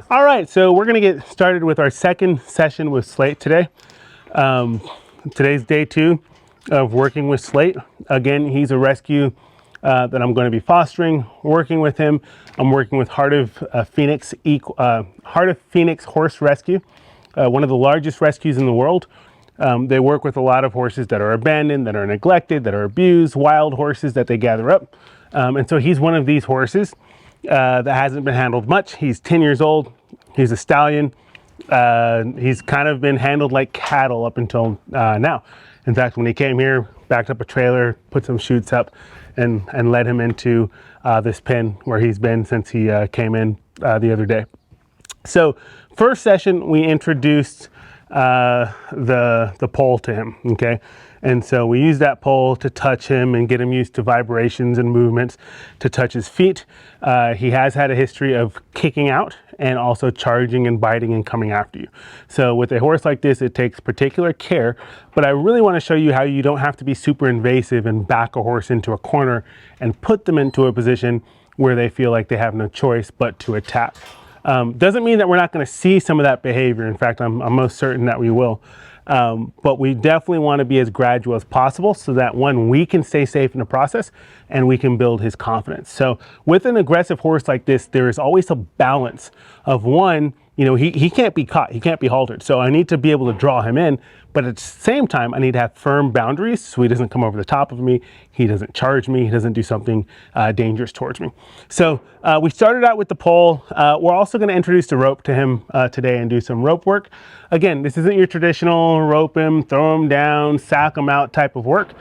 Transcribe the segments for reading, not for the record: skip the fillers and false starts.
All right, so we're gonna get started with our second session with Slate today. Today's day 2 of working with Slate. Again, he's a rescue that I'm going to be fostering, working with him. I'm working with Heart of Phoenix Horse Rescue, one of the largest rescues in the world. They work with a lot of horses that are abandoned, that are neglected, that are abused, wild horses that they gather up. And so he's one of these horses that hasn't been handled much. He's 10 years old. He's a stallion. He's kind of been handled like cattle up until now. In fact, when he came here, backed up a trailer, put some chutes up, and led him into this pen where he's been since he came in the other day. So first session, we introduced the pole to him, okay? And so we use that pole to touch him and get him used to vibrations and movements, to touch his feet. He has had a history of kicking out and also charging and biting and coming after you. So with a horse like this, it takes particular care, but I really want to show you how you don't have to be super invasive and back a horse into a corner and put them into a position where they feel like they have no choice but to attack. Doesn't mean that we're not going to see some of that behavior. In fact, I'm most certain that we will. But we definitely want to be as gradual as possible so that one, we can stay safe in the process and we can build his confidence. So with an aggressive horse like this, there is always a balance of one, you know, he can't be caught, he can't be haltered. So I need to be able to draw him in, but at the same time, I need to have firm boundaries so he doesn't come over the top of me, he doesn't charge me, he doesn't do something dangerous towards me. So we started out with the pole. We're also going to introduce the rope to him today and do some rope work. Again, this isn't your traditional rope him, throw him down, sack him out type of work.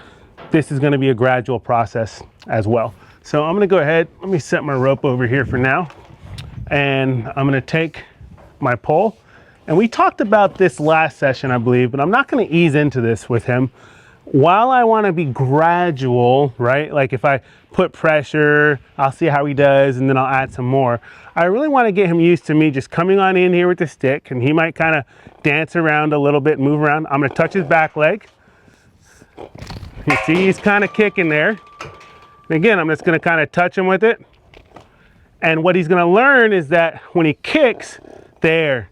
This is going to be a gradual process as well. So I'm going to go ahead, let me set my rope over here for now, and I'm going to take my pole. And we talked about this last session, I believe, but I'm not going to ease into this with him. While I want to be gradual, right? Like if I put pressure, I'll see how he does, and then I'll add some more. I really want to get him used to me just coming on in here with the stick, and he might kind of dance around a little bit, move around. I'm going to touch his back leg. You see he's kind of kicking there. And again, I'm just going to kind of touch him with it. And what he's going to learn is that when he kicks, there,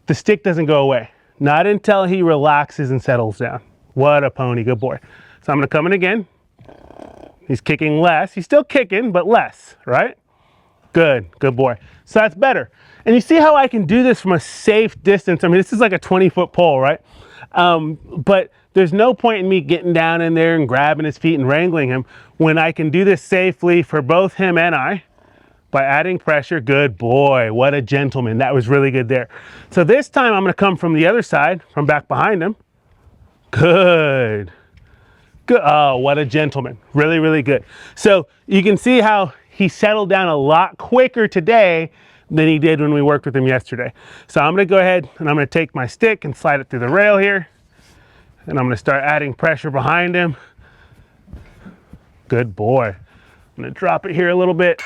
the stick doesn't go away. Not until he relaxes and settles down. What a pony, good boy. So I'm gonna come in again. He's kicking less. He's still kicking, but less, right? Good, good boy. So that's better. And you see how I can do this from a safe distance. I mean, this is like a 20-foot pole, right? But there's no point in me getting down in there and grabbing his feet and wrangling him when I can do this safely for both him and I. By adding pressure. Good boy, what a gentleman. That was really good there. So this time I'm going to come from the other side, from back behind him. Good. Good. Oh, what a gentleman. Really, really good. So you can see how he settled down a lot quicker today than he did when we worked with him yesterday. So I'm going to go ahead and I'm going to take my stick and slide it through the rail here. And I'm going to start adding pressure behind him. Good boy. I'm going to drop it here a little bit.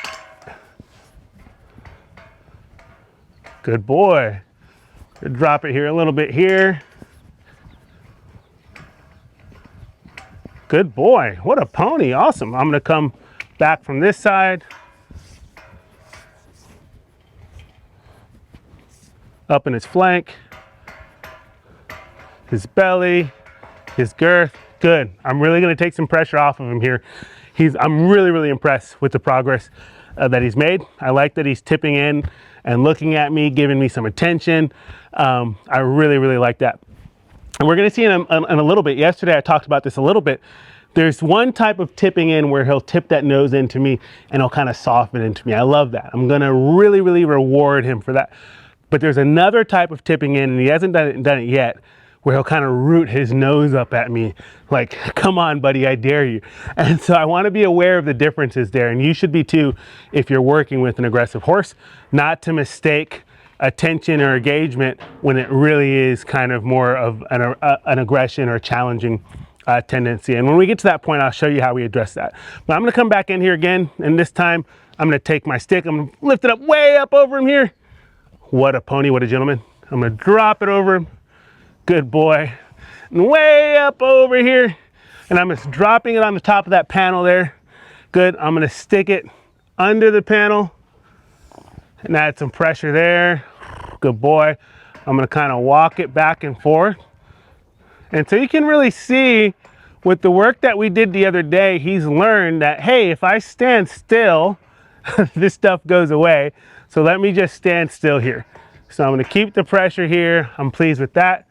Good boy. Drop it here a little bit here. Good boy. What a pony. Awesome. I'm going to come back from this side. Up in his flank. His belly. His girth. Good. I'm really going to take some pressure off of him here. I'm really, really impressed with the progress that he's made. I like that he's tipping in and looking at me, giving me some attention. I really, really like that. And we're going to see in a little bit. Yesterday I talked about this a little bit. There's one type of tipping in where he'll tip that nose into me and he'll kind of soften into me. I love that. I'm going to really, really reward him for that. But there's another type of tipping in, and he hasn't done it yet, where he'll kind of root his nose up at me like, come on, buddy, I dare you. And so I want to be aware of the differences there, and you should be too if you're working with an aggressive horse, not to mistake attention or engagement when it really is kind of more of an aggression or challenging tendency. And when we get to that point, I'll show you how we address that. But I'm going to come back in here again, and this time I'm going to take my stick, I'm going to lift it up way up over him here. What a pony, what a gentleman. I'm going to drop it over him. Good boy. And way up over here. And I'm just dropping it on the top of that panel there. Good. I'm going to stick it under the panel. and add some pressure there. Good boy. I'm gonna kind of walk it back and forth. And so you can really see with the work that we did the other day, he's learned that, hey, if I stand still, this stuff goes away. So let me just stand still here. So I'm gonna keep the pressure here. I'm pleased with that.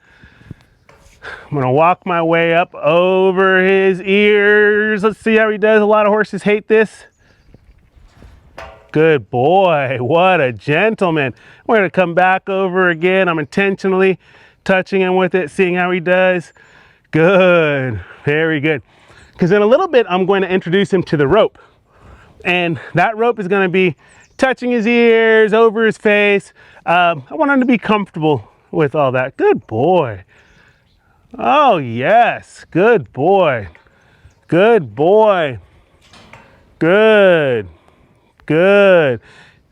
I'm gonna walk my way up over his ears. Let's see how he does. A lot of horses hate this. Good boy, what a gentleman. We're gonna come back over again. I'm intentionally touching him with it, seeing how he does. Good, very good. Because in a little bit, I'm going to introduce him to the rope. And that rope is gonna be touching his ears, over his face. I want him to be comfortable with all that. Good boy. Oh yes, good boy. Good boy. Good. Good.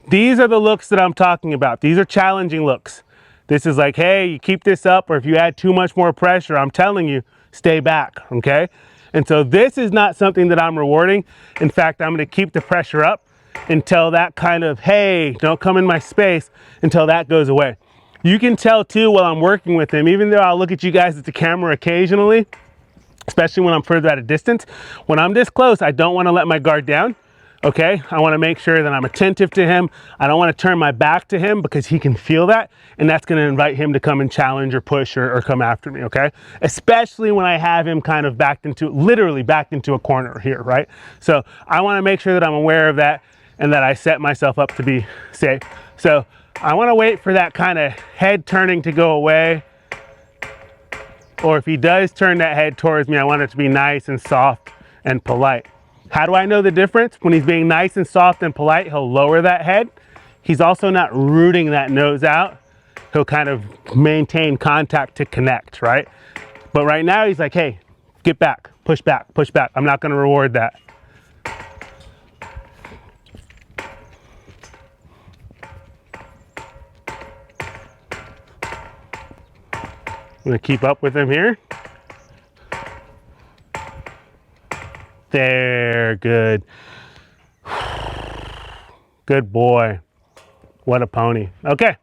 These are the looks that I'm talking about. These are challenging looks. This is like, hey, you keep this up, or if you add too much more pressure, I'm telling you, stay back, okay? And so this is not something that I'm rewarding. In fact, I'm gonna keep the pressure up until that kind of, hey, don't come in my space, until that goes away. You can tell too while I'm working with him, even though I'll look at you guys at the camera occasionally, especially when I'm further at a distance. When I'm this close, I don't wanna let my guard down. Okay, I want to make sure that I'm attentive to him. I don't want to turn my back to him because he can feel that, and that's going to invite him to come and challenge or push or come after me, okay? Especially when I have him kind of backed into, literally backed into a corner here, right? So I want to make sure that I'm aware of that and that I set myself up to be safe. So I want to wait for that kind of head turning to go away. Or if he does turn that head towards me, I want it to be nice and soft and polite. How do I know the difference? When he's being nice and soft and polite, he'll lower that head. He's also not rooting that nose out. He'll kind of maintain contact to connect, right? But right now he's like, hey, get back, push back, push back. I'm not gonna reward that. I'm gonna keep up with him here. There, good. Good boy. What a pony. Okay,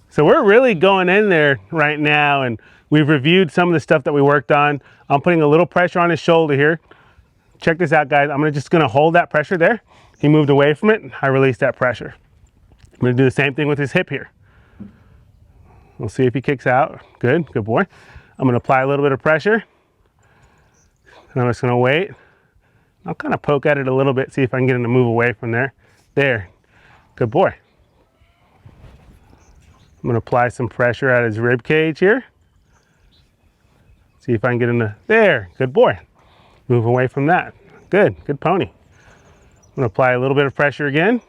so we're really going in there right now, and we've reviewed some of the stuff that we worked on. I'm putting a little pressure on his shoulder here. Check this out, guys. I'm just gonna hold that pressure there. He moved away from it, and I released that pressure. I'm gonna do the same thing with his hip here. We'll see if he kicks out. Good, good boy. I'm gonna apply a little bit of pressure, and I'm just gonna wait. I'll kind of poke at it a little bit, see if I can get him to move away from there. There, good boy. I'm gonna apply some pressure at his rib cage here. See if I can get him to, there, good boy. Move away from that. Good, good pony. I'm gonna apply a little bit of pressure again.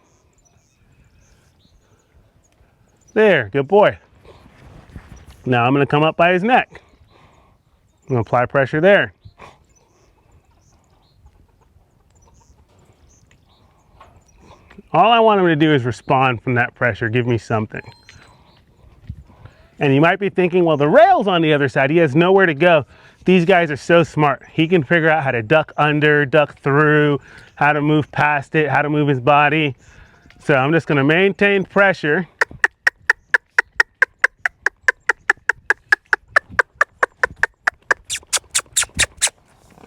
There, good boy. Now I'm gonna come up by his neck. I'm gonna apply pressure there. All I want him to do is respond from that pressure, give me something. And you might be thinking, well, the rail's on the other side. He has nowhere to go. These guys are so smart. He can figure out how to duck under, duck through, how to move past it, how to move his body. So I'm just gonna maintain pressure.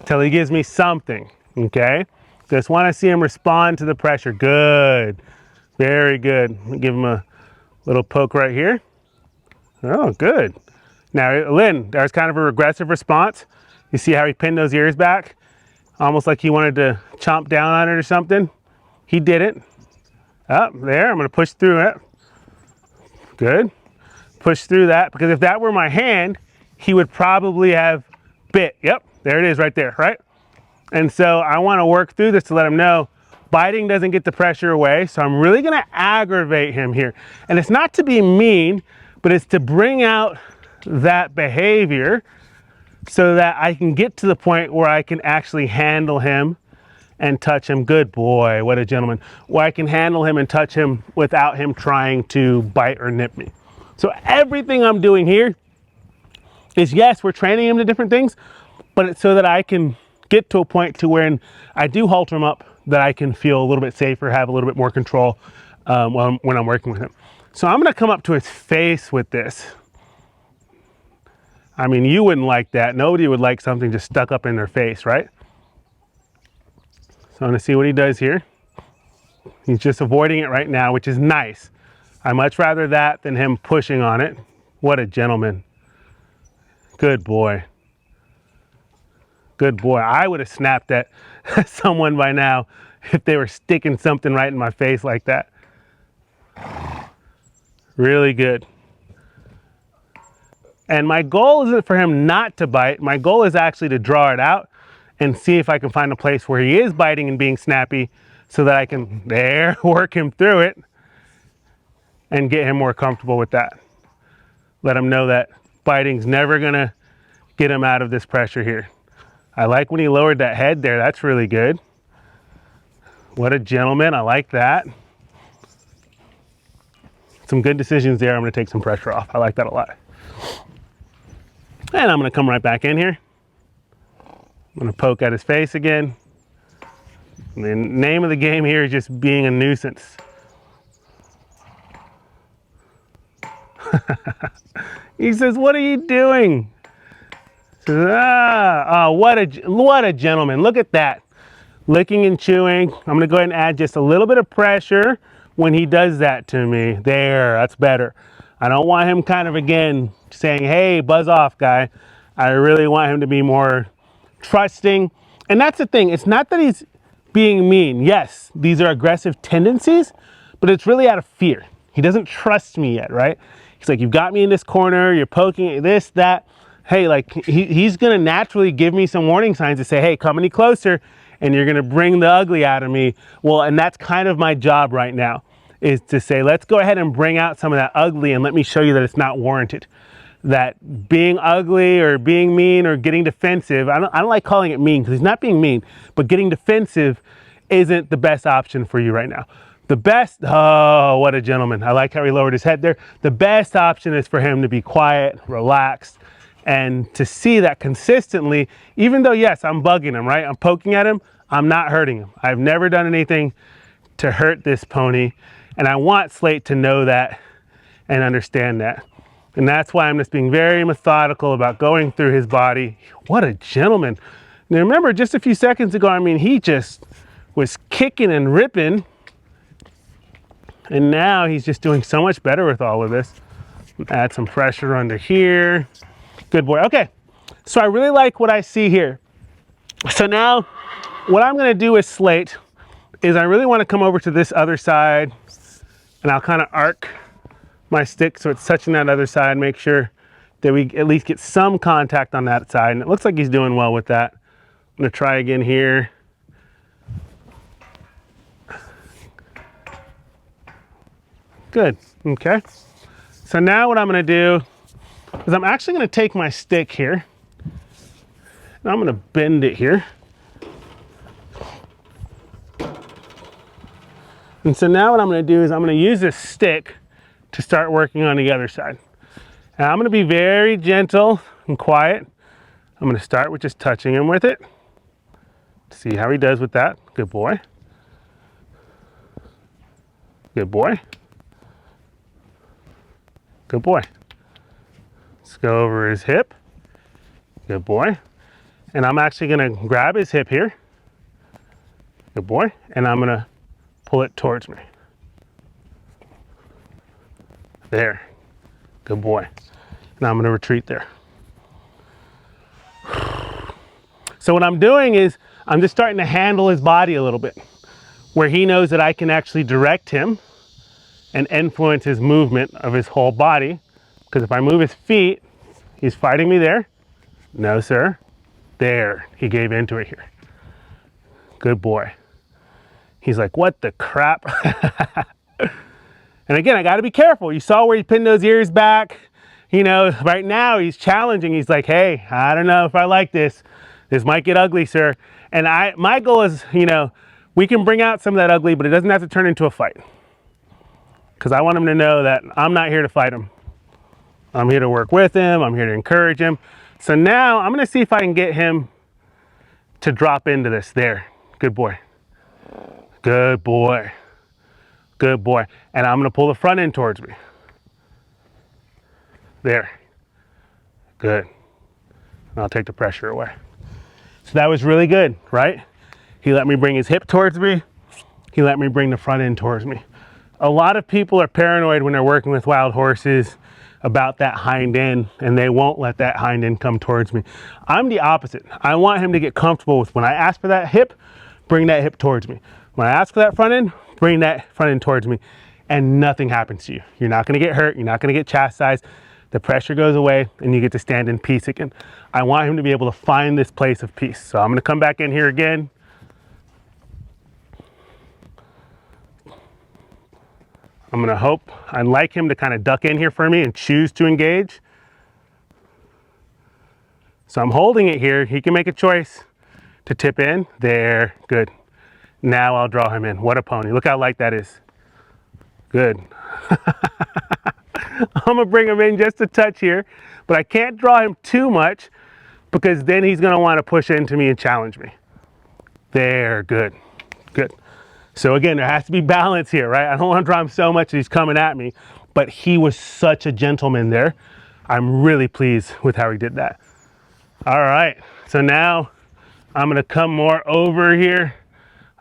Till he gives me something, okay? Just want to see him respond to the pressure. Good, very good. Give him a little poke right here. Oh, good. Now, Lynn, there's kind of a regressive response. You see how he pinned those ears back? Almost like he wanted to chomp down on it or something. He didn't. Up there, I'm gonna push through it. Good. Push through that, because if that were my hand, he would probably have bit. Yep, there it is right there, right? And so I want to work through this to let him know biting doesn't get the pressure away. So I'm really going to aggravate him here. And it's not to be mean, but it's to bring out that behavior so that I can get to the point where I can actually handle him and touch him. Good boy, what a gentleman. Where I can handle him and touch him without him trying to bite or nip me. So everything I'm doing here is, yes, we're training him to different things, but it's so that I can get to a point to where I do halter him up, that I can feel a little bit safer, have a little bit more control. when I'm working with him. So I'm gonna come up to his face with this. I mean, you wouldn't like that. Nobody would like something just stuck up in their face, right? So I'm gonna see what he does here. He's just avoiding it right now, which is nice. I much rather that than him pushing on it. What a gentleman. Good boy. Good boy. I would have snapped at someone by now if they were sticking something right in my face like that. Really good. And my goal isn't for him not to bite. My goal is actually to draw it out and see if I can find a place where he is biting and being snappy so that I can work him through it and get him more comfortable with that. Let him know that biting's never gonna get him out of this pressure here. I like when he lowered that head there. That's really good. What a gentleman. I like that. Some good decisions there. I'm gonna take some pressure off. I like that a lot. And I'm gonna come right back in here. I'm gonna poke at his face again. And the name of the game here is just being a nuisance. He says, "What are you doing?" Says, oh, what a gentleman. Look at that. Licking and chewing. I'm gonna go ahead and add just a little bit of pressure when he does that to me. There, that's better. I don't want him kind of, again, saying, hey, buzz off, guy. I really want him to be more trusting. And that's the thing. It's not that he's being mean. Yes, these are aggressive tendencies, but it's really out of fear. He doesn't trust me yet, right? He's like, you've got me in this corner. You're poking this, that. Hey, like he's going to naturally give me some warning signs to say, hey, come any closer and you're going to bring the ugly out of me. Well, and that's kind of my job right now, is to say, let's go ahead and bring out some of that ugly and let me show you that it's not warranted. That being ugly or being mean or getting defensive, I don't like calling it mean because he's not being mean, but getting defensive isn't the best option for you right now. The best, oh, what a gentleman. I like how he lowered his head there. The best option is for him to be quiet, relaxed, and to see that consistently, even though, yes, I'm bugging him, right? I'm poking at him, I'm not hurting him. I've never done anything to hurt this pony, and I want Slate to know that and understand that. And that's why I'm just being very methodical about going through his body. What a gentleman. Now remember, just a few seconds ago, I mean, he just was kicking and ripping, and now he's just doing so much better with all of this. Add some pressure under here. Good boy. Okay, so I really like what I see here. So now what I'm going to do with Slate is I really want to come over to this other side, and I'll kind of arc my stick so it's touching that other side, make sure that we at least get some contact on that side. And it looks like he's doing well with that. I'm going to try again here. Good. Okay. So now what I'm going to do is I'm actually going to take my stick here and I'm going to bend it here. And so now what I'm going to do is I'm going to use this stick to start working on the other side. And I'm going to be very gentle and quiet. I'm going to start with just touching him with it. See how he does with that. Good boy. Good boy. Good boy. Let's go over his hip. Good boy. And I'm actually going to grab his hip here. Good boy. And I'm going to pull it towards me. There. Good boy. Now I'm going to retreat there. So what I'm doing is I'm just starting to handle his body a little bit, where he knows that I can actually direct him and influence his movement of his whole body. Because if I move his feet, he's fighting me there. No, sir. There. He gave into it here. Good boy. He's like, what the crap? And again, I got to be careful. You saw where he pinned those ears back. You know, right now he's challenging. He's like, hey, I don't know if I like this. This might get ugly, sir. And my goal is, you know, we can bring out some of that ugly, but it doesn't have to turn into a fight. Because I want him to know that I'm not here to fight him. I'm here to work with him. I'm here to encourage him. So now I'm going to see if I can get him to drop into this. There. Good boy. Good boy. Good boy. And I'm gonna pull the front end towards me. There. Good. And I'll take the pressure away. So that was really good, right? He let me bring his hip towards me. He let me bring the front end towards me. A lot of people are paranoid when they're working with wild horses about that hind end, and they won't let that hind end come towards me. I'm the opposite. I want him to get comfortable with when I ask for that hip, bring that hip towards me. When I ask for that front end, bring that front end towards me, and nothing happens to you. You're not gonna get hurt, you're not gonna get chastised. The pressure goes away and you get to stand in peace again. I want him to be able to find this place of peace. So I'm gonna come back in here again. I'm gonna hope, I'd like him to kind of duck in here for me and choose to engage. So I'm holding it here. He can make a choice to tip in. There, good. Now I'll draw him in. What a pony. Look how light that is. Good. I'm gonna bring him in just a touch here, but I can't draw him too much because then he's gonna wanna push into me and challenge me. There, good, good. So again, there has to be balance here, right? I don't wanna draw him so much that he's coming at me, but he was such a gentleman there. I'm really pleased with how he did that. All right, so now I'm gonna come more over here.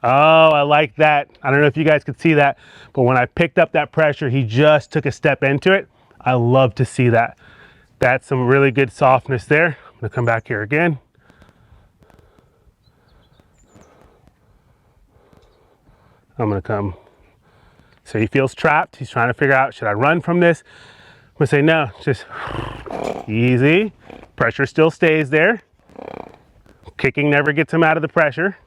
Oh, I like that. I don't know if you guys could see that, but when I picked up that pressure, he just took a step into it. I love to see that. That's some really good softness there. I'm gonna come back here again. I'm gonna come. So he feels trapped. He's trying to figure out, should I run from this? I'm gonna say no, just easy. Pressure still stays there. Kicking never gets him out of the pressure.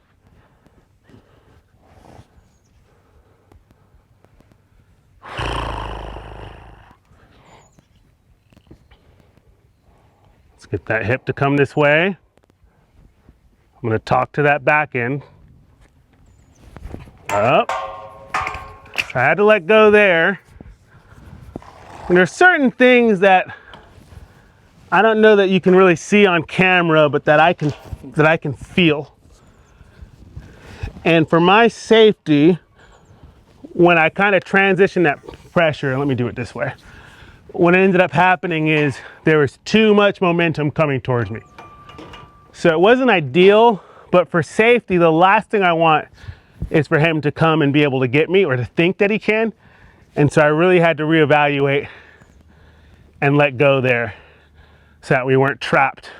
Let's get that hip to come this way. I'm gonna talk to that back end. Up. I had to let go there. And there's certain things that I don't know that you can really see on camera, but that I can feel. And for my safety, when I kind of transition that pressure, let me do it this way. What ended up happening is there was too much momentum coming towards me. So it wasn't ideal, but for safety, the last thing I want is for him to come and be able to get me or to think that he can. And so I really had to reevaluate and let go there so that we weren't trapped.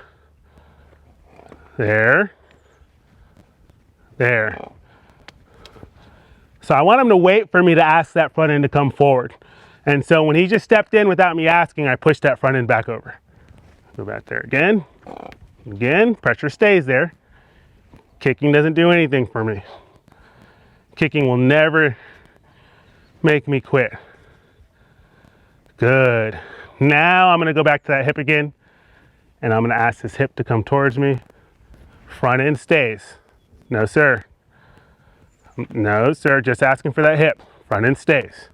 There. There. So I want him to wait for me to ask that front end to come forward. And so when he just stepped in without me asking, I pushed that front end back over. Go back there again. Again, pressure stays there. Kicking doesn't do anything for me. Kicking will never make me quit. Good. Now I'm gonna go back to that hip again, and I'm gonna ask this hip to come towards me. Front end stays. No, sir. No, sir, just asking for that hip. Front end stays.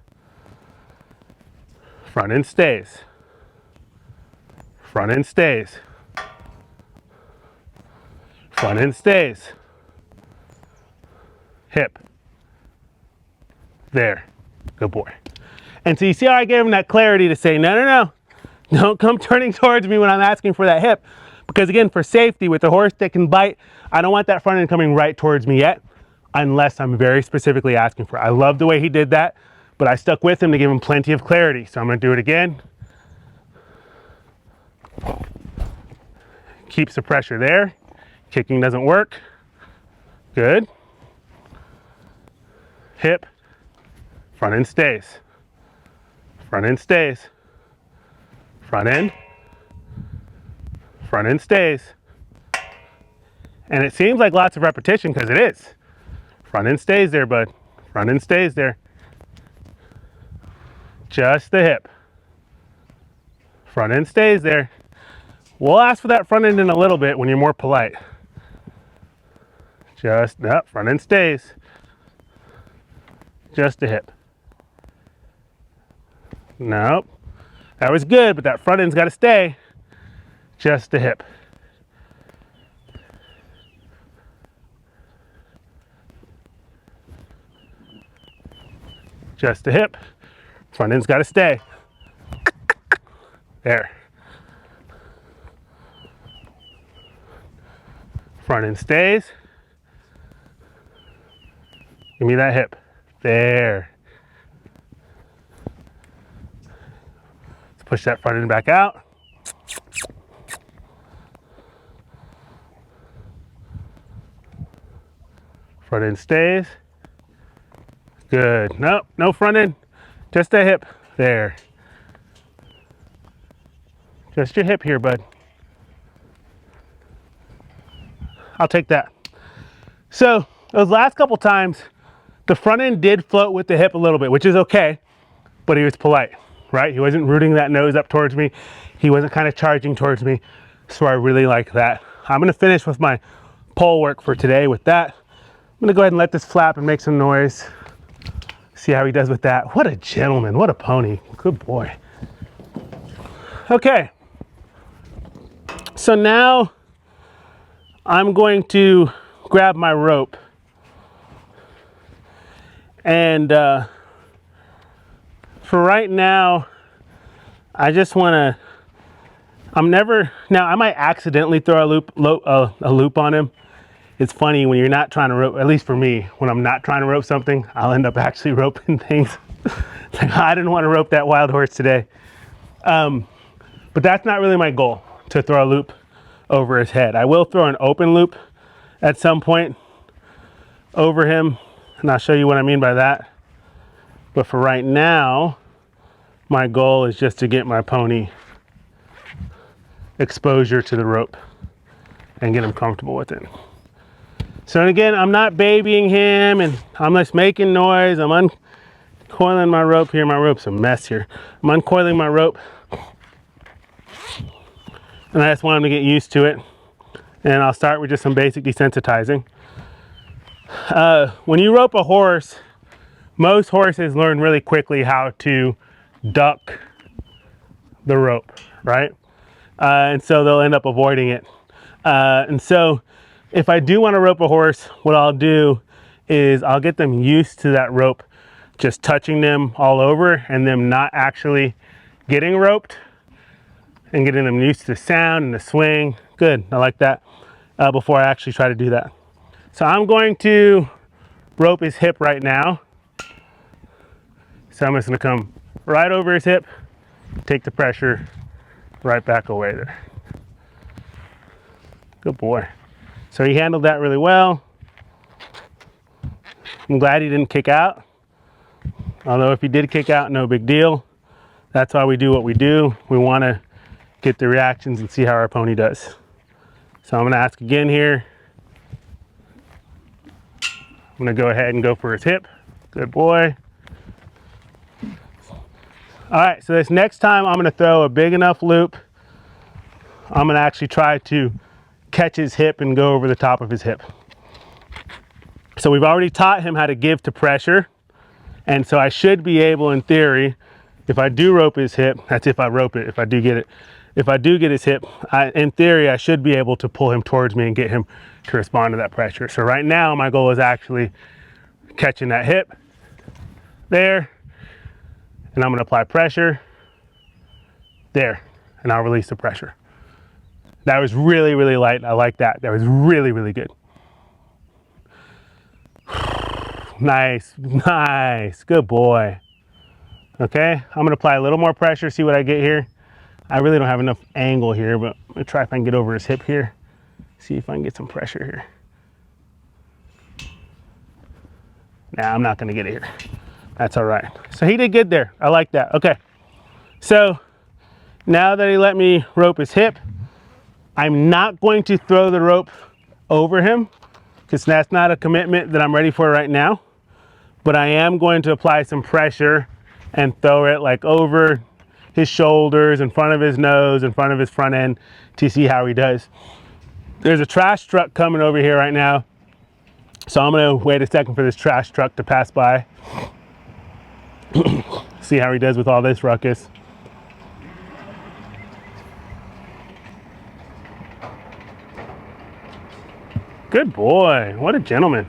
Front end stays. Front end stays. Front end stays. Hip. There. Good boy. And so you see how I gave him that clarity to say, no, no, no. Don't come turning towards me when I'm asking for that hip. Because again, for safety, with a horse that can bite, I don't want that front end coming right towards me yet, unless I'm very specifically asking for it. I love the way he did that, but I stuck with him to give him plenty of clarity. So I'm gonna do it again. Keeps the pressure there. Kicking doesn't work. Good. Hip. Front end stays. Front end stays. Front end. Front end stays. And it seems like lots of repetition because it is. Front end stays there, bud. Front end stays there. Just the hip. Front end stays there. We'll ask for that front end in a little bit when you're more polite. Just, nope, front end stays. Just the hip. Nope. That was good, but that front end's got to stay. Just the hip. Just the hip. Front end's got to stay. There. Front end stays. Give me that hip. There. Let's push that front end back out. Front end stays. Good. Nope, no front end. Just a hip. There. Just your hip here, bud. I'll take that. So those last couple times, the front end did float with the hip a little bit, which is okay, but he was polite, right? He wasn't rooting that nose up towards me. He wasn't kind of charging towards me. So I really like that. I'm gonna finish with my pole work for today with that. I'm gonna go ahead and let this flap and make some noise. See how he does with that. What a gentleman, what a pony. Good boy. Okay. So now I'm going to grab my rope and for right now, I just wanna, I might accidentally throw a loop on him. It's funny when you're not trying to rope, at least for me, when I'm not trying to rope something, I'll end up actually roping things. It's like, I didn't want to rope that wild horse today. But that's not really my goal, to throw a loop over his head. I will throw an open loop at some point over him, and I'll show you what I mean by that. But for right now, my goal is just to get my pony exposure to the rope and get him comfortable with it. So again, I'm not babying him and I'm just making noise. I'm uncoiling my rope here. My rope's a mess here. I'm uncoiling my rope. And I just want him to get used to it. And I'll start with just some basic desensitizing. When you rope a horse, most horses learn really quickly how to duck the rope, right? And so they'll end up avoiding it. And so if I do want to rope a horse, what I'll do is I'll get them used to that rope just touching them all over and them not actually getting roped and getting them used to the sound and the swing. Good, I like that, before I actually try to do that. So I'm going to rope his hip right now. So I'm just gonna come right over his hip, take the pressure right back away there. Good boy. So he handled that really well. I'm glad he didn't kick out. Although if he did kick out, no big deal. That's why we do what we do. We want to get the reactions and see how our pony does. So I'm going to ask again here. I'm going to go ahead and go for his hip. Good boy. All right, so this next time I'm going to throw a big enough loop. I'm going to actually try to catch his hip and go over the top of his hip. So we've already taught him how to give to pressure. And so I should be able, in theory, if I do rope his hip, that's if I rope it, if I do get it. If I do get his hip, in theory, I should be able to pull him towards me and get him to respond to that pressure. So right now, my goal is actually catching that hip there. And I'm gonna apply pressure there, and I'll release the pressure. That was really, really light. I like that. That was really, really good. Nice, nice, good boy. Okay, I'm gonna apply a little more pressure, see what I get here. I really don't have enough angle here, but I'm gonna try if I can get over his hip here. See if I can get some pressure here. Nah, I'm not gonna get it here. That's all right. So he did good there. I like that. Okay, so now that he let me rope his hip, I'm not going to throw the rope over him because that's not a commitment that I'm ready for right now. But I am going to apply some pressure and throw it like over his shoulders, in front of his nose, in front of his front end to see how he does. There's a trash truck coming over here right now. So I'm gonna wait a second for this trash truck to pass by. See how he does with all this ruckus. Good boy, what a gentleman.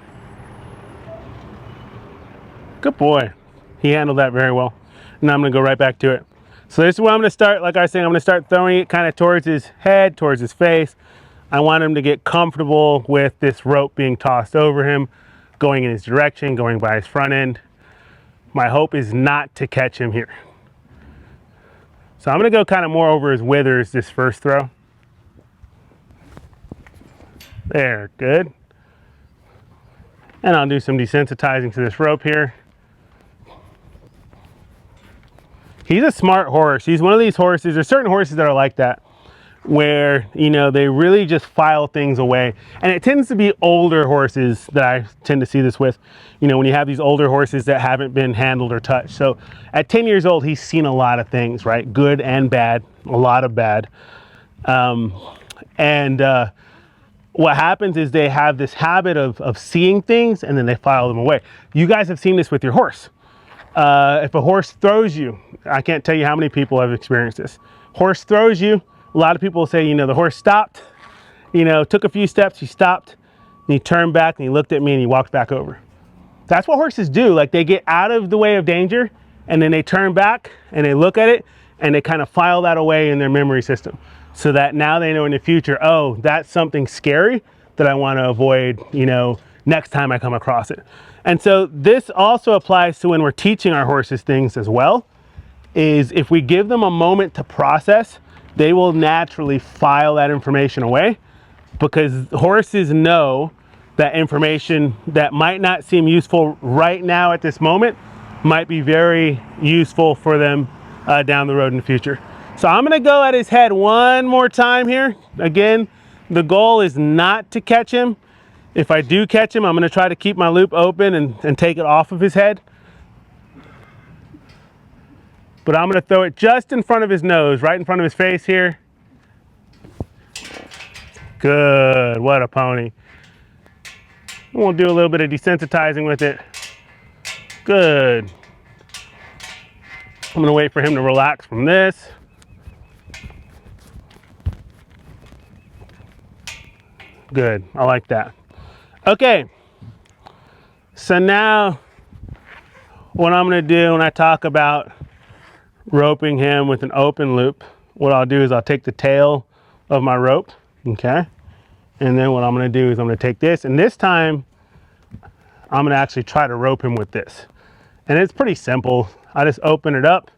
Good boy. He handled that very well. Now I'm gonna go right back to it. So this is where I'm gonna start. Like I was saying, I'm gonna start throwing it kind of towards his head, towards his face. I want him to get comfortable with this rope being tossed over him, going in his direction, going by his front end. My hope is not to catch him here. So I'm gonna go kind of more over his withers this first throw. There, good. And I'll do some desensitizing to this rope here. He's a smart horse. He's one of these horses. There's certain horses that are like that, where, you know, they really just file things away. And it tends to be older horses that I tend to see this with. You know, when you have these older horses that haven't been handled or touched. So at 10 years old, he's seen a lot of things, right? Good and bad, a lot of bad. What happens is they have this habit of seeing things and then they file them away. You guys have seen this with your horse. If a horse throws you, I can't tell you how many people have experienced this. Horse throws you, a lot of people will say, you know, the horse stopped, you know, took a few steps, he stopped, and he turned back and he looked at me and he walked back over. That's what horses do. Like, they get out of the way of danger and then they turn back and they look at it and they kind of file that away in their memory system, so that now they know in the future, oh, that's something scary that I want to avoid, you know, next time I come across it. And so this also applies to when we're teaching our horses things as well, is if we give them a moment to process, they will naturally file that information away, because horses know that information that might not seem useful right now at this moment might be very useful for them down the road in the future. So I'm gonna go at his head one more time here. Again, the goal is not to catch him. If I do catch him, I'm gonna try to keep my loop open and take it off of his head. But I'm gonna throw it just in front of his nose, right in front of his face here. Good, what a pony. We'll do a little bit of desensitizing with it. Good. I'm gonna wait for him to relax from this. Good, I like that. Okay, so now what I'm gonna do when I talk about roping him with an open loop, what I'll do is I'll take the tail of my rope, okay? And then what I'm gonna do is I'm gonna take this, and this time I'm gonna actually try to rope him with this. And it's pretty simple. I just open it up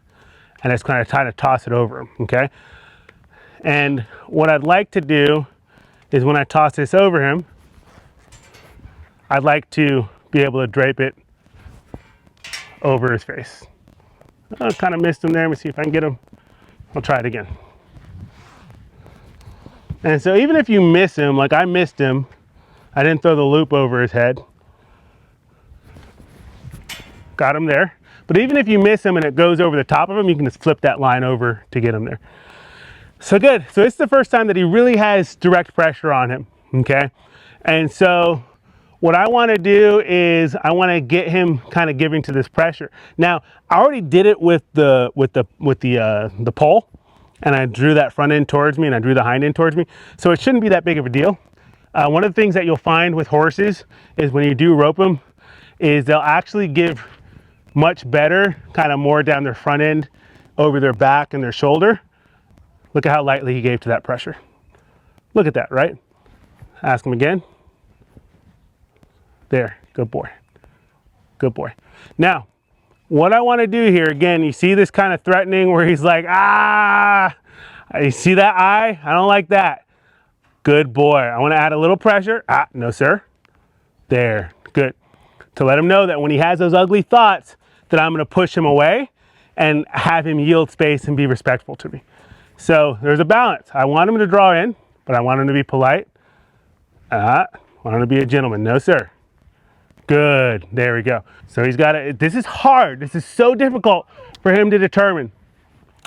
and I just kind of try to toss it over him, okay? And what I'd like to do is when I toss this over him, I'd like to be able to drape it over his face. I kind of missed him there. Let me see if I can get him. I'll try it again. And so even if you miss him, like I missed him, I didn't throw the loop over his head. Got him there. But even if you miss him and it goes over the top of him, you can just flip that line over to get him there. So good. So it's the first time that he really has direct pressure on him, okay? And so what I want to do is I want to get him kind of giving to this pressure. Now, I already did it with the pole, and I drew that front end towards me and I drew the hind end towards me. So it shouldn't be that big of a deal. One of the things that you'll find with horses is when you do rope them is they'll actually give much better, kind of more down their front end, over their back and their shoulder. Look at how lightly he gave to that pressure. Look at that, right? Ask him again. There, good boy. Good boy. Now, what I want to do here, again, you see this kind of threatening where he's like, ah, you see that eye? I don't like that. Good boy. I want to add a little pressure. Ah, no, sir. There, good. To let him know that when he has those ugly thoughts, that I'm going to push him away and have him yield space and be respectful to me. So there's a balance. I want him to draw in, but I want him to be polite. I want him to be a gentleman. No, sir. Good. There we go. So he's got to, this is hard. This is so difficult for him to determine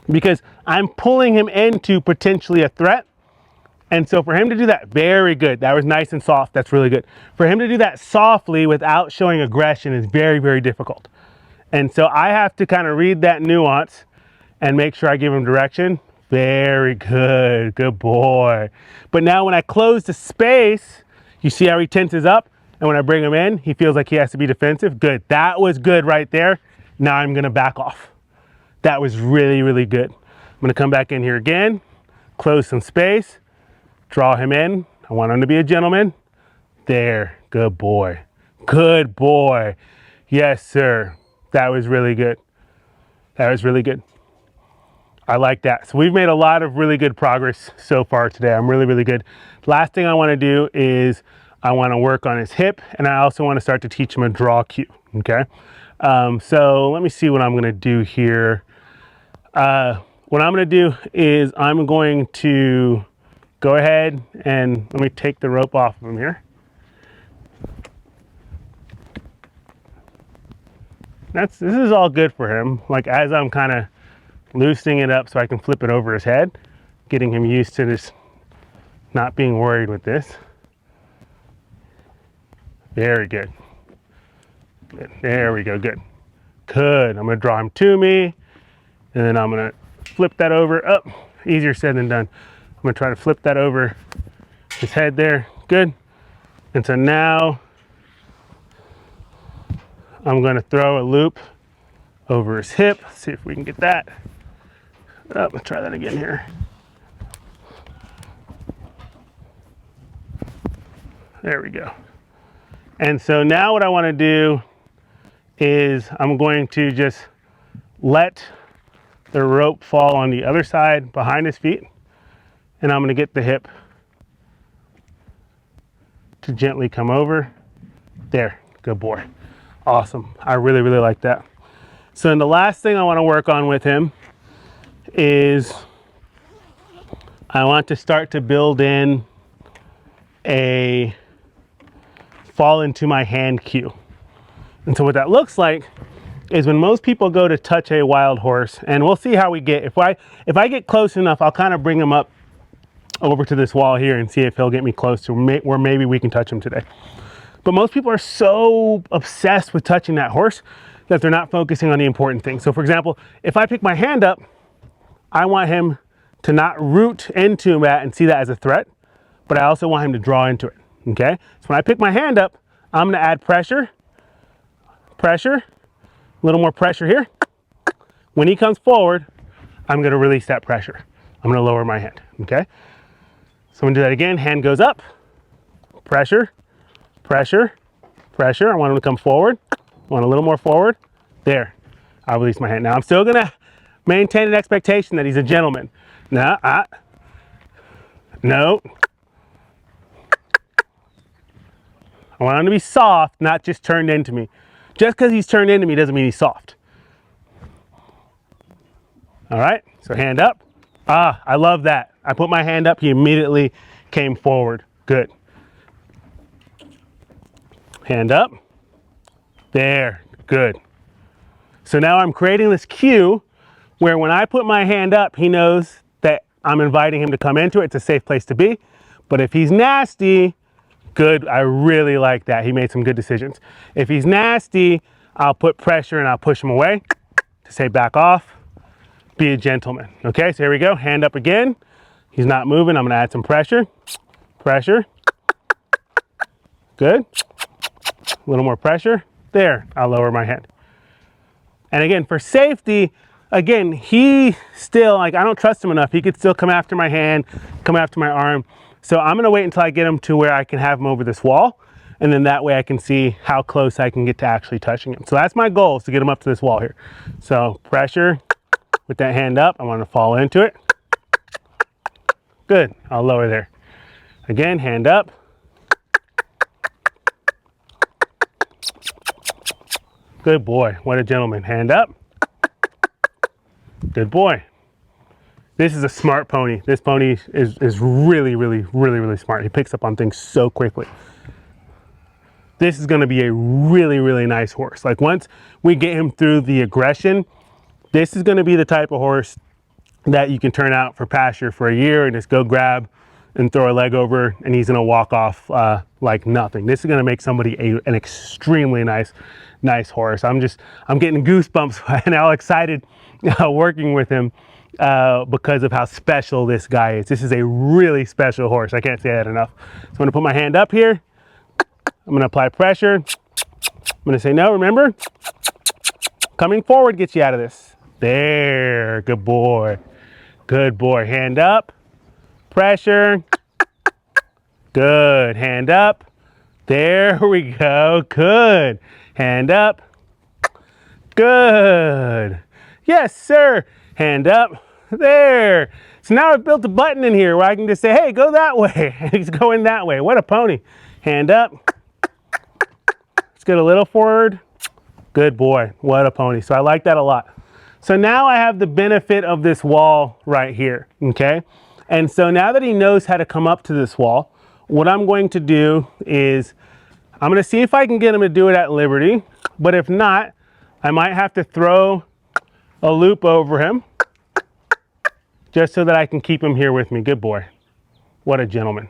because I'm pulling him into potentially a threat. And so for him to do that, very good. That was nice and soft. That's really good. For him to do that softly without showing aggression is very, very difficult. And so I have to kind of read that nuance and make sure I give him direction. Very good. Good boy. But now when I close the space, you see how he tenses up? And when I bring him in, he feels like he has to be defensive. Good. That was good right there. Now I'm gonna back off. That was really, really good. I'm gonna come back in here again, close some space, draw him in. I want him to be a gentleman. There, good boy. Good boy. Yes, sir. That was really good. That was really good. I like that. So we've made a lot of really good progress so far today. I'm really, really good. Last thing I want to do is I want to work on his hip, and I also want to start to teach him a draw cue, okay? So let me see what I'm going to do here. What I'm going to do is I'm going to go ahead and let me take the rope off of him here. This is all good for him. Like, as I'm kind of loosening it up so I can flip it over his head, getting him used to this, not being worried with this. Very good. Good. There we go, good. Good, I'm gonna draw him to me, and then I'm gonna flip that over. Up, easier said than done. I'm gonna try to flip that over his head there, good. And so now, I'm gonna throw a loop over his hip. Let's see if we can get that. Oh, let's try that again here. There we go. And so now what I want to do is I'm going to just let the rope fall on the other side behind his feet, and I'm going to get the hip to gently come over. There, good boy. Awesome. I really, really like that. So then the last thing I want to work on with him is I want to start to build in a fall into my hand cue. And so what that looks like is when most people go to touch a wild horse, and we'll see how we get. If I get close enough, I'll kind of bring him up over to this wall here and see if he'll get me close to where maybe we can touch him today. But most people are so obsessed with touching that horse that they're not focusing on the important things. So for example, if I pick my hand up, I want him to not root into that and see that as a threat, but I also want him to draw into it, okay? So when I pick my hand up, I'm gonna add pressure, a little more pressure here. When he comes forward, I'm gonna release that pressure. I'm gonna lower my hand, okay? So I'm gonna do that again, hand goes up, pressure, pressure, pressure. I want him to come forward. I want a little more forward. There, I'll release my hand. Now I'm still gonna maintain an expectation that he's a gentleman. No. I want him to be soft, not just turned into me. Just because he's turned into me doesn't mean he's soft. All right, so hand up. I love that. I put my hand up, he immediately came forward. Good. Hand up. There, good. So now I'm creating this cue where when I put my hand up, he knows that I'm inviting him to come into it. It's a safe place to be. But if he's nasty, good, I really like that. He made some good decisions. If he's nasty, I'll put pressure and I'll push him away to say back off, be a gentleman. Okay, so here we go, hand up again. He's not moving, I'm gonna add some pressure. Pressure, good. A little more pressure, there, I'll lower my hand. And again, for safety, again, he still, like, I don't trust him enough. He could still come after my hand, come after my arm. So I'm gonna wait until I get him to where I can have him over this wall. And then that way I can see how close I can get to actually touching him. So that's my goal, is to get him up to this wall here. So pressure, with that hand up, I want to fall into it. Good, I'll lower there. Again, hand up. Good boy, what a gentleman. Hand up. Good boy. This is a smart pony. This pony is really, really, really, really smart. He picks up on things so quickly. This is gonna be a really, really nice horse. Like, once we get him through the aggression, this is gonna be the type of horse that you can turn out for pasture for a year and just go grab and throw a leg over, and he's gonna walk off like nothing. This is gonna make somebody an extremely nice horse. I'm getting goosebumps and how excited working with him because of how special this guy is. This is a really special horse. I can't say that enough. So I'm gonna put my hand up here. I'm gonna apply pressure. I'm gonna say no, remember? Coming forward gets you out of this. There, good boy. Good boy. Hand up, pressure. Good, hand up. There we go, good. Hand up, good. Yes, sir. Hand up, there. So now I've built a button in here where I can just say, hey, go that way. And he's going that way. What a pony. Hand up. Let's get a little forward. Good boy, what a pony. So I like that a lot. So now I have the benefit of this wall right here, okay? And so now that he knows how to come up to this wall, what I'm going to do is I'm going to see if I can get him to do it at liberty, but if not, I might have to throw a loop over him just so that I can keep him here with me. Good boy. What a gentleman.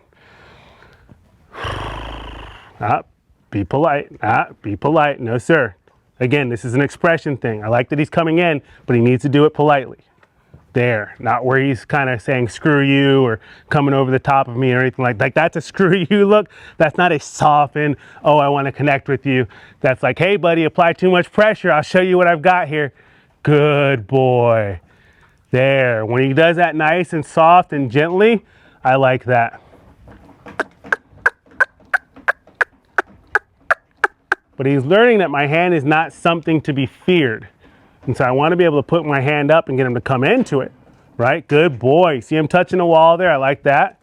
Be polite. Be polite. No, sir. Again, this is an expression thing. I like that he's coming in, but he needs to do it politely. There, not where he's kind of saying screw you or coming over the top of me or anything like that. That's a screw you look. That's not a soften, oh, I want to connect with you. That's like, hey, buddy, apply too much pressure. I'll show you what I've got here. Good boy. There, when he does that nice and soft and gently, I like that. But he's learning that my hand is not something to be feared. And so I want to be able to put my hand up and get him to come into it, right? Good boy. See him touching the wall there? I like that.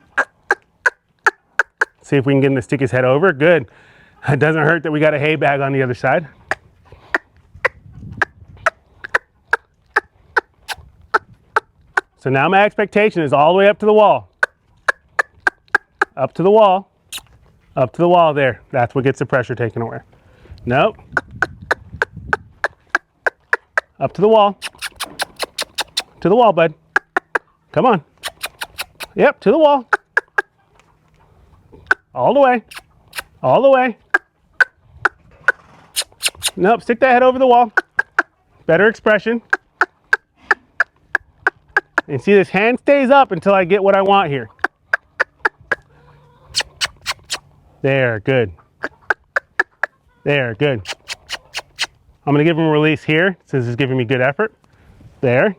See if we can get him to stick his head over. Good. It doesn't hurt that we got a hay bag on the other side. So now my expectation is all the way up to the wall. Up to the wall. Up to the wall there. That's what gets the pressure taken away. Nope. Up to the wall. To the wall, bud. Come on. Yep, to the wall. All the way. All the way. Nope, stick that head over the wall. Better expression. And see, this hand stays up until I get what I want here. There, good. There, good. I'm gonna give him a release here, since he's giving me good effort. There.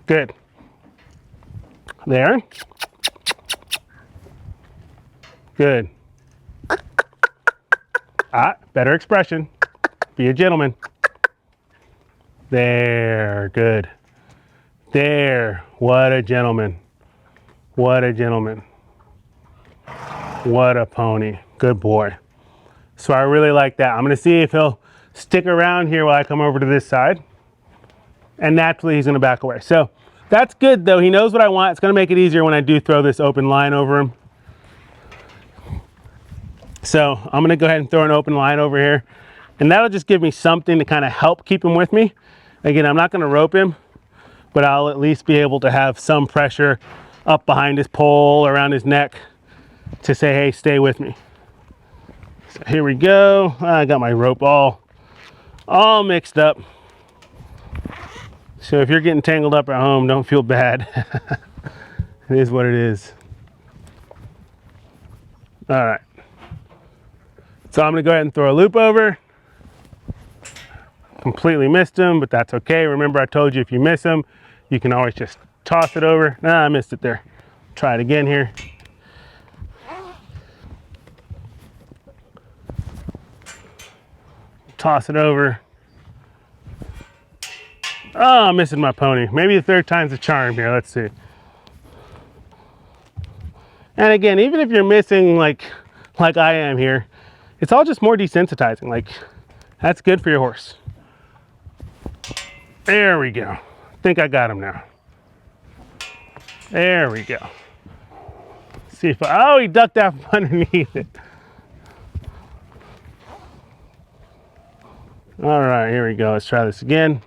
Good. There. Good. Better expression. Be a gentleman. There, good. There, what a gentleman. What a gentleman. What a pony. Good boy. So I really like that. I'm gonna see if he'll stick around here while I come over to this side. And naturally he's gonna back away. So that's good though. He knows what I want. It's gonna make it easier when I do throw this open line over him. So I'm gonna go ahead and throw an open line over here. And that'll just give me something to kind of help keep him with me. Again, I'm not gonna rope him, but I'll at least be able to have some pressure up behind his pole, around his neck to say, hey, stay with me. So here we go. I got my rope all mixed up. So if you're getting tangled up at home, don't feel bad. It is what it is. All right. So I'm gonna go ahead and throw a loop over. Completely missed him, but that's okay. Remember I told you if you miss him, you can always just toss it over. I missed it there. Try it again here. Toss it over. Oh, I'm missing my pony. Maybe the third time's a charm here. Let's see. And again, even if you're missing like I am here, it's all just more desensitizing. Like, that's good for your horse. There we go. I think I got him now. There we go. See if oh, he ducked out from underneath it. All right, here we go. Let's try this again.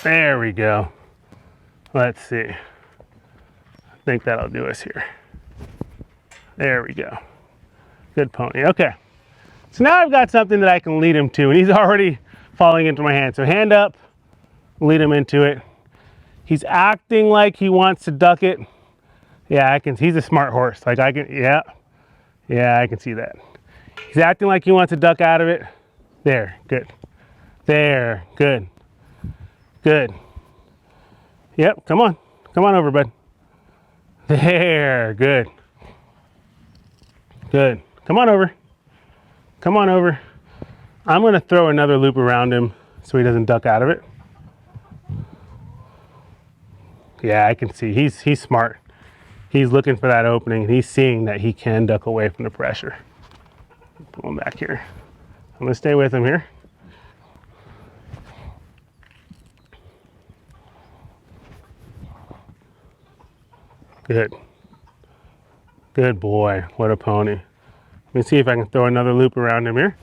There we go. Let's see. I think that'll do us here. There we go. Good pony. Okay. So now I've got something that I can lead him to, and he's already falling into my hand. So hand up, lead him into it. He's acting like he wants to duck it. Yeah, I can. He's a smart horse. Like I can. Yeah. Yeah, I can see that. He's acting like he wants to duck out of it. There, good. There, good. Good. Yep, come on. Come on over, bud. There, good. Good. Come on over. Come on over. I'm gonna throw another loop around him so he doesn't duck out of it. Yeah, I can see, he's smart. He's looking for that opening and he's seeing that he can duck away from the pressure. Pull him back here. I'm gonna stay with him here. Good. Good boy, what a pony. Let me see if I can throw another loop around him here.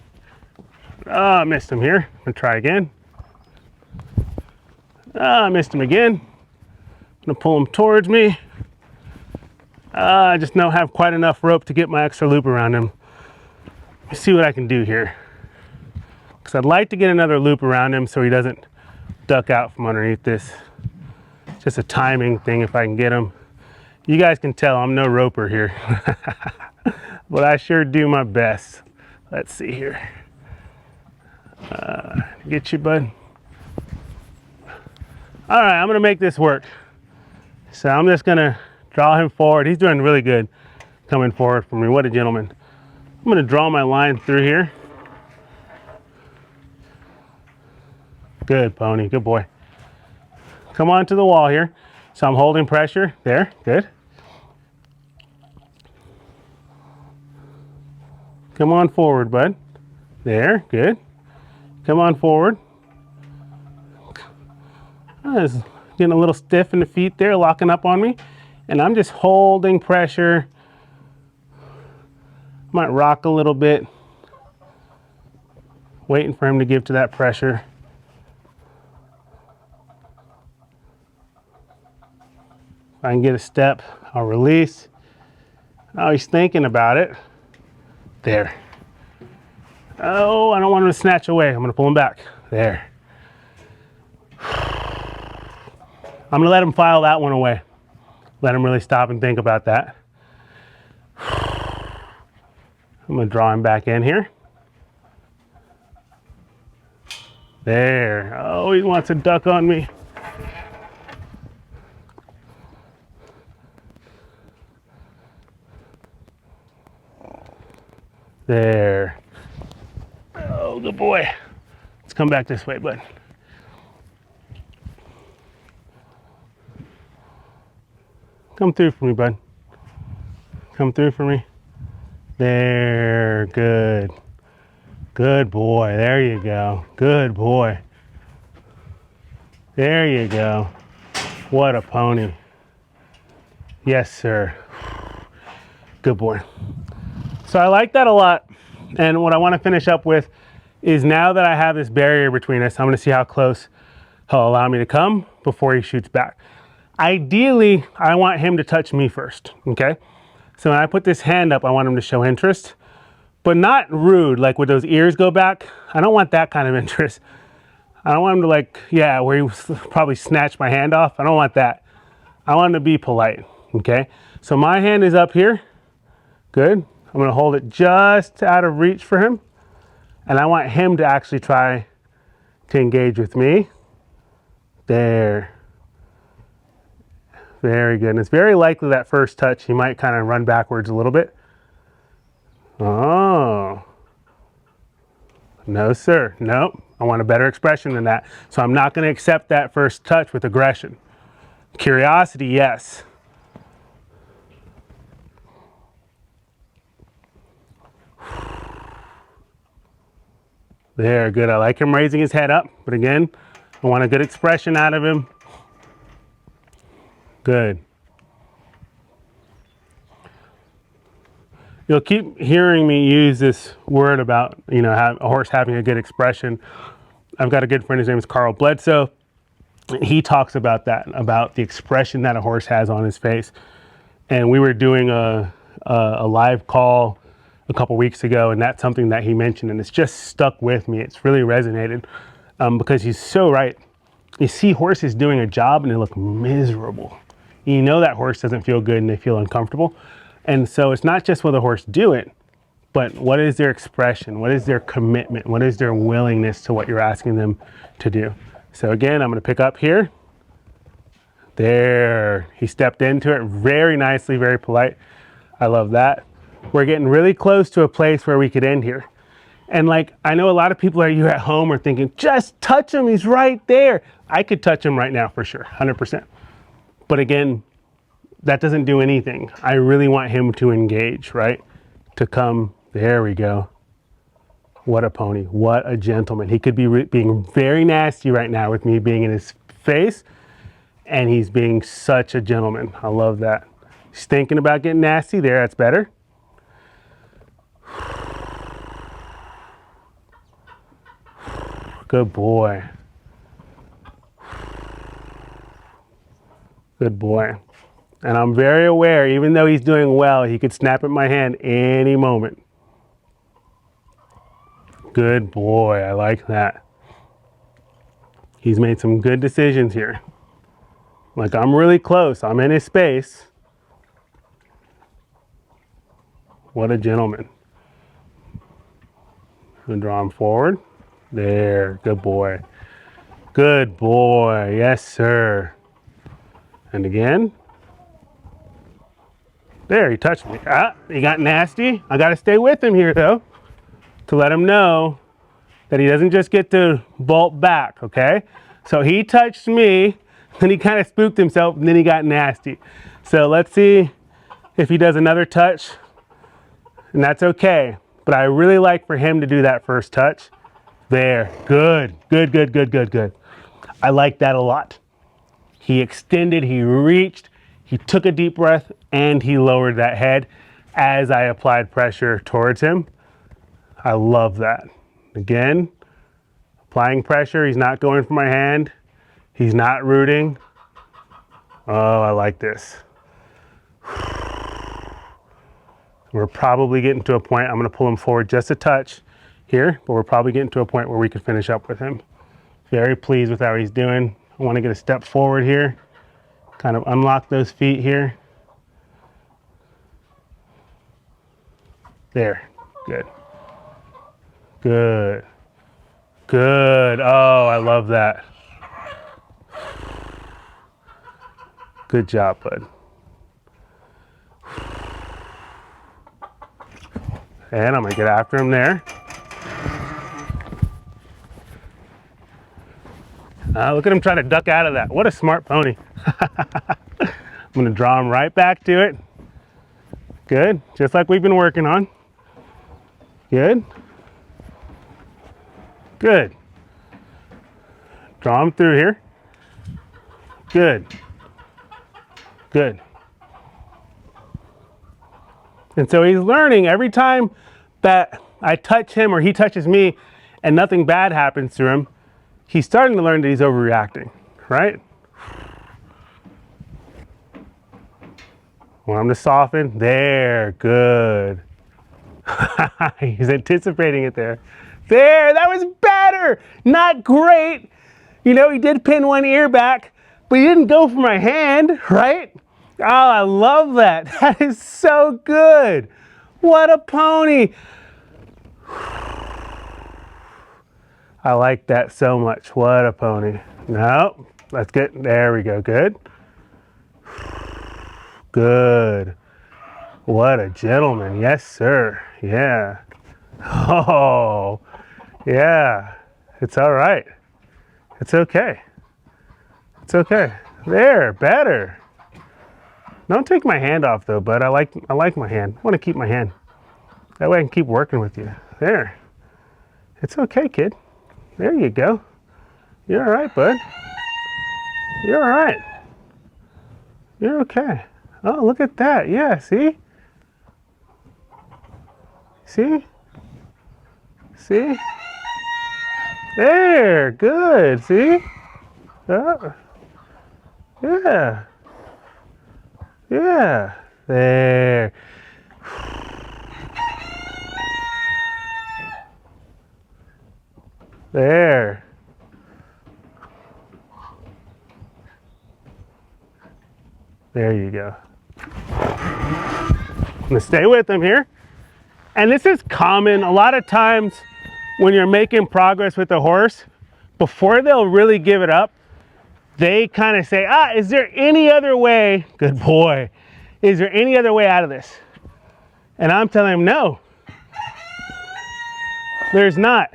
Oh, I missed him here. I'm gonna try again. Oh, I missed him again. I'm gonna pull him towards me. I just don't have quite enough rope to get my extra loop around him. Let me see what I can do here. Because I'd like to get another loop around him so he doesn't duck out from underneath this. It's just a timing thing if I can get him. You guys can tell I'm no roper here. But I sure do my best. Let's see here. Get you, bud. All right, I'm gonna make this work. So I'm just gonna draw him forward. He's doing really good coming forward for me. What a gentleman. I'm gonna draw my line through here. Good pony, good boy. Come on to the wall here. So I'm holding pressure. There, good. Come on forward, bud. There, good. Come on forward. I was getting a little stiff in the feet there, locking up on me. And I'm just holding pressure. Might rock a little bit. Waiting for him to give to that pressure. If I can get a step, I'll release. Oh, he's thinking about it. There. Oh, I don't want him to snatch away. I'm gonna pull him back. There. I'm gonna let him file that one away. Let him really stop and think about that. I'm gonna draw him back in here. There. Oh, he wants to duck on me. There. Oh, good boy. Let's come back this way, bud. Come through for me, bud. Come through for me. There, good. Good boy, there you go. Good boy. There you go. What a pony. Yes, sir. Good boy. So I like that a lot. And what I want to finish up with is now that I have this barrier between us, I'm going to see how close he'll allow me to come before he shoots back. Ideally, I want him to touch me first, okay? So when I put this hand up, I want him to show interest, but not rude, like with those ears go back. I don't want that kind of interest. I don't want him to like, yeah, where he probably snatched my hand off. I don't want that. I want him to be polite, okay? So my hand is up here. Good. I'm gonna hold it just out of reach for him. And I want him to actually try to engage with me. There. Very good. And it's very likely that first touch, he might kind of run backwards a little bit. Oh. No, sir. Nope. I want a better expression than that. So I'm not going to accept that first touch with aggression. Curiosity, yes. There, good. I like him raising his head up. But again, I want a good expression out of him. Good. You'll keep hearing me use this word about, you know, a horse having a good expression. I've got a good friend, his name is Carl Bledsoe. He talks about that, about the expression that a horse has on his face. And we were doing a live call a couple weeks ago, and that's something that he mentioned, and it's just stuck with me. It's really resonated because he's so right. You see horses doing a job and they look miserable. You know that horse doesn't feel good and they feel uncomfortable. And so it's not just will the horse do it, but what is their expression? What is their commitment? What is their willingness to what you're asking them to do? So again, I'm going to pick up here. There, he stepped into it very nicely, very polite. I love that. We're getting really close to a place where we could end here. And like, I know a lot of people you at home are thinking, just touch him, he's right there. I could touch him right now for sure, 100%. But again, that doesn't do anything. I really want him to engage, right? To come, there we go. What a pony, what a gentleman. He could be being very nasty right now with me being in his face, and he's being such a gentleman. I love that. He's thinking about getting nasty there, that's better. Good boy. Good boy. And I'm very aware, even though he's doing well, he could snap at my hand any moment. Good boy, I like that. He's made some good decisions here. Like, I'm really close, I'm in his space. What a gentleman. I'm gonna draw him forward. There, good boy. Good boy, yes sir. And again. There, he touched me. Ah, he got nasty. I gotta stay with him here though, to let him know that he doesn't just get to bolt back, okay? So he touched me, then he kind of spooked himself, and then he got nasty. So let's see if he does another touch, and that's okay. But I really like for him to do that first touch. There, good, good, good, good, good, good. I like that a lot. He extended, he reached, he took a deep breath, and he lowered that head as I applied pressure towards him. I love that. Again, applying pressure, he's not going for my hand. He's not rooting. Oh, I like this. We're probably getting to a point, I'm gonna pull him forward just a touch here, but we're probably getting to a point where we can finish up with him. Very pleased with how he's doing. I wanna get a step forward here, kind of unlock those feet here. There, good. Good, good. Oh, I love that. Good job, bud. And I'm gonna get after him there. Look at him trying to duck out of that. What a smart pony. I'm gonna draw him right back to it. Good, just like we've been working on. Good. Good. Draw him through here. Good. Good. And so he's learning every time that I touch him or he touches me and nothing bad happens to him, he's starting to learn that he's overreacting, right? Want him to soften. There, good. He's anticipating it there. There, that was better. Not great. You know, he did pin one ear back, but he didn't go for my hand, right? Oh, I love that. That is so good. What a pony. I like that so much. What a pony. No, let's get, there we go. Good. Good. What a gentleman. Yes, sir. Yeah. Oh, yeah. It's all right. It's okay. It's okay. There, better. Don't take my hand off though, bud. I like my hand. I want to keep my hand. That way I can keep working with you. There. It's okay, kid. There you go. You're all right, bud. You're all right. You're okay. Oh, look at that. Yeah, see? See? See? There, good. See? Yeah. Yeah. There. There. There you go. gonna stay with him here. And this is common. A lot of times when you're making progress with the horse, before they'll really give it up, they kind of say, is there any other way? Good boy. Is there any other way out of this? And I'm telling him, no, there's not.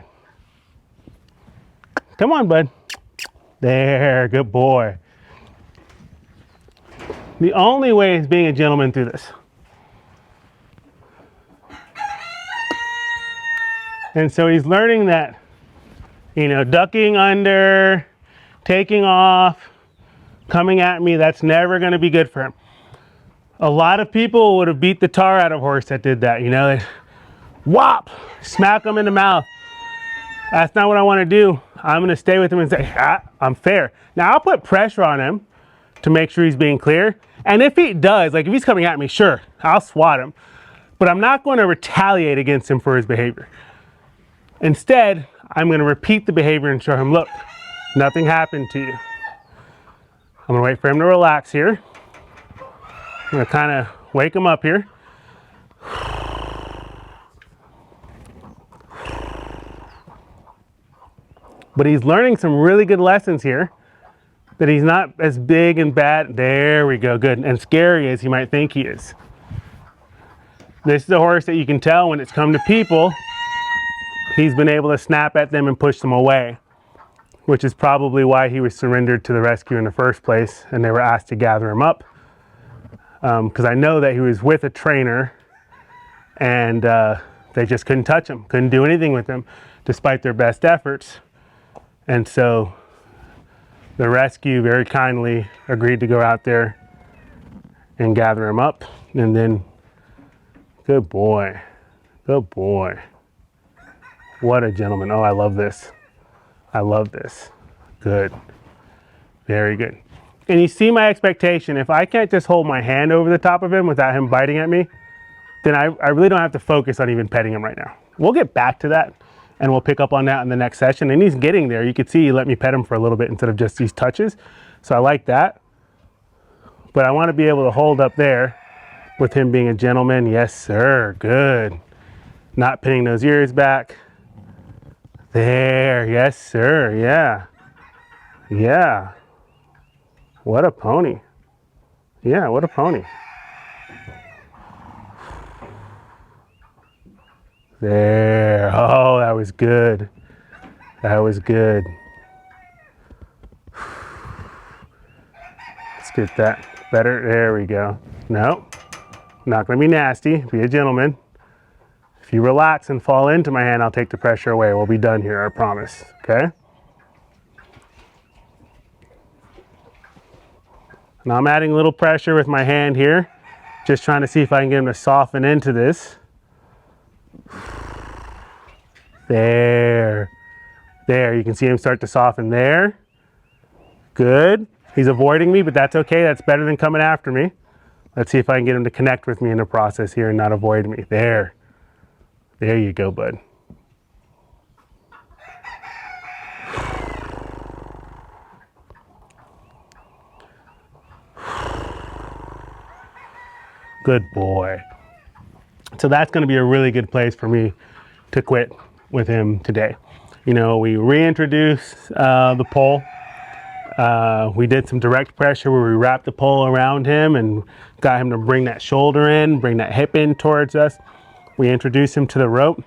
Come on, bud. There, good boy. The only way is being a gentleman through this. And so he's learning that, you know, ducking under, taking off, coming at me, that's never going to be good for him. A lot of people would have beat the tar out of a horse that did that, you know, they whop, smack them in the mouth. That's not what I want to do. I'm going to stay with him and say, I'm fair. Now I'll put pressure on him to make sure he's being clear. And if he does, like if he's coming at me, sure, I'll swat him. But I'm not going to retaliate against him for his behavior. Instead, I'm going to repeat the behavior and show him, look, nothing happened to you. I'm going to wait for him to relax here. I'm going to kind of wake him up here. But he's learning some really good lessons here, that he's not as big and bad. There we go, good. And scary as he might think he is. This is a horse that you can tell when it's come to people, he's been able to snap at them and push them away, which is probably why he was surrendered to the rescue in the first place and they were asked to gather him up. Because I know that he was with a trainer and they just couldn't touch him, couldn't do anything with him despite their best efforts. And so the rescue very kindly agreed to go out there and gather him up. And then, good boy, good boy. What a gentleman. Oh, I love this. I love this. Good. Very good. And you see my expectation. If I can't just hold my hand over the top of him without him biting at me, then I really don't have to focus on even petting him right now. We'll get back to that and we'll pick up on that in the next session. And he's getting there. You can see he let me pet him for a little bit instead of just these touches. So I like that. But I want to be able to hold up there with him being a gentleman. Yes, sir. Good. Not pinning those ears back. There. Yes, sir. Yeah. Yeah. What a pony. Yeah, what a pony. There. Oh, that was good. That was good. Let's get that better. There we go. No, not going to be nasty. Be a gentleman. If you relax and fall into my hand, I'll take the pressure away. We'll be done here, I promise. Okay? Now I'm adding a little pressure with my hand here. Just trying to see if I can get him to soften into this. There. There, you can see him start to soften there. Good. He's avoiding me, but that's okay. That's better than coming after me. Let's see if I can get him to connect with me in the process here and not avoid me. There. There you go, bud. Good boy. So that's going to be a really good place for me to quit with him today. You know, we reintroduced the pole. We did some direct pressure where we wrapped the pole around him and got him to bring that shoulder in, bring that hip in towards us. We introduced him to the rope.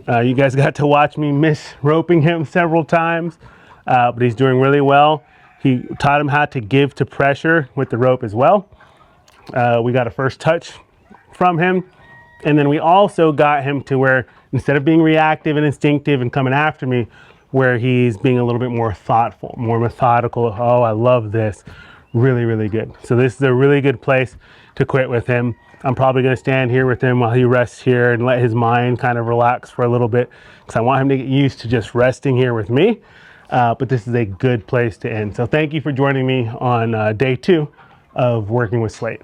You guys got to watch me miss roping him several times, but he's doing really well. He taught him how to give to pressure with the rope as well. We got a first touch from him. And then we also got him to where instead of being reactive and instinctive and coming after me, where he's being a little bit more thoughtful, more methodical. Oh, I love this. Really, really good. So this is a really good place to quit with him. I'm probably going to stand here with him while he rests here and let his mind kind of relax for a little bit because I want him to get used to just resting here with me. But this is a good place to end. So thank you for joining me on day 2 of working with Slate.